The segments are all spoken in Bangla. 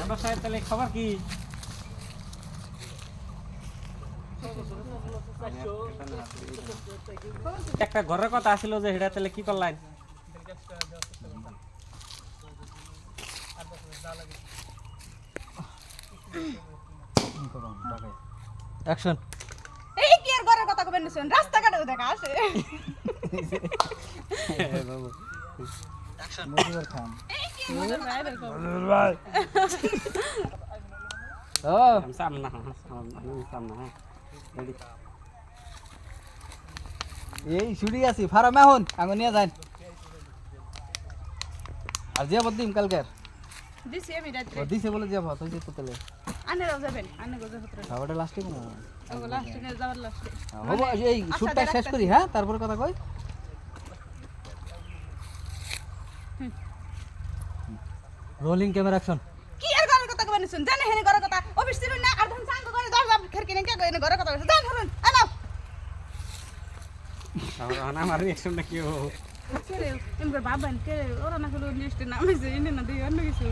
মেম্বার সাহেব তাহলে খবর কি? একটা ঘরের কথা আসছিল যে সেটা তাহলে কি করলেন? অ্যাকশন। এই কি আর ঘরের কথা কবেন শুন রাস্তাঘাটে দেখা আসে বাবু অ্যাকশন। মজিবর খান। এই কি মজার ভাই এরকম ভাই ও সামনা সামনা হ্যাঁ রেডি। এই ছুটি আছি ফারাম এখন আঙ্গ নিয়ে যান আর যে বদিম কালকের দিছি আমি রাত্রে ও দিছে বলে যাব তুই যে তোলে আনে যাবেন আনে গোজা হত্র খাবারটা লাস্টে কোন ওগুলো লাস্টে নিয়ে যাওয়ার লাস্টে হবো এই শুটটা শেষ করি হ্যাঁ তারপরে কথা কই রোলিং ক্যামেরা অ্যাকশন। কি আর ঘরের কথা কবেন শুন জানে হেনে ঘরের কথা অফিস ছিল না আর ধন সাঙ্গ করে দরজা খেরকি নে কে কইনে ঘরের কথা জান ধরুন আনাও আমার আমার রিঅ্যাকশনটা কি ও কে এমগর বাবান কে ওরা না হলো লিস্টে নামাইছে ইনে না দেই অন্য কিছু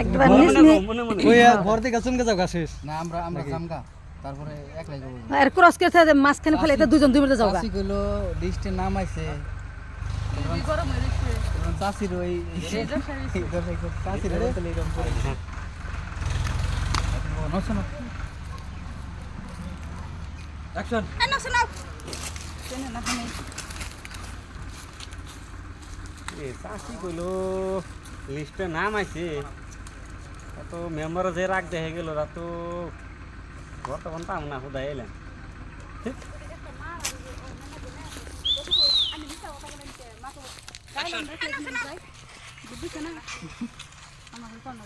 একবার নিস নি মনে মনে ওই ঘর থেকে চমকে যাও গাছেস না আমরা জামগা তারপরে একলাই যাব আর ক্রস করতে মাঝখানে ফেলে এটা দুজন দুই মিনিটে যাওগা চাষি কইলো লিস্টে নাম আইছে এই গরম হয়ে গেছে চাষির ওই চাষির তাহলে এরকম করে নশো অ্যাকশন। আনো শোনাও কেন না খানে এ চাষি কইলো লিস্টে নাম আছে তো মেম্বার যে রাখ দেখে গেল রা তো বর্তমান পাম না খুদা এলেন আনো শোনাও বুঝছ না আমার কোন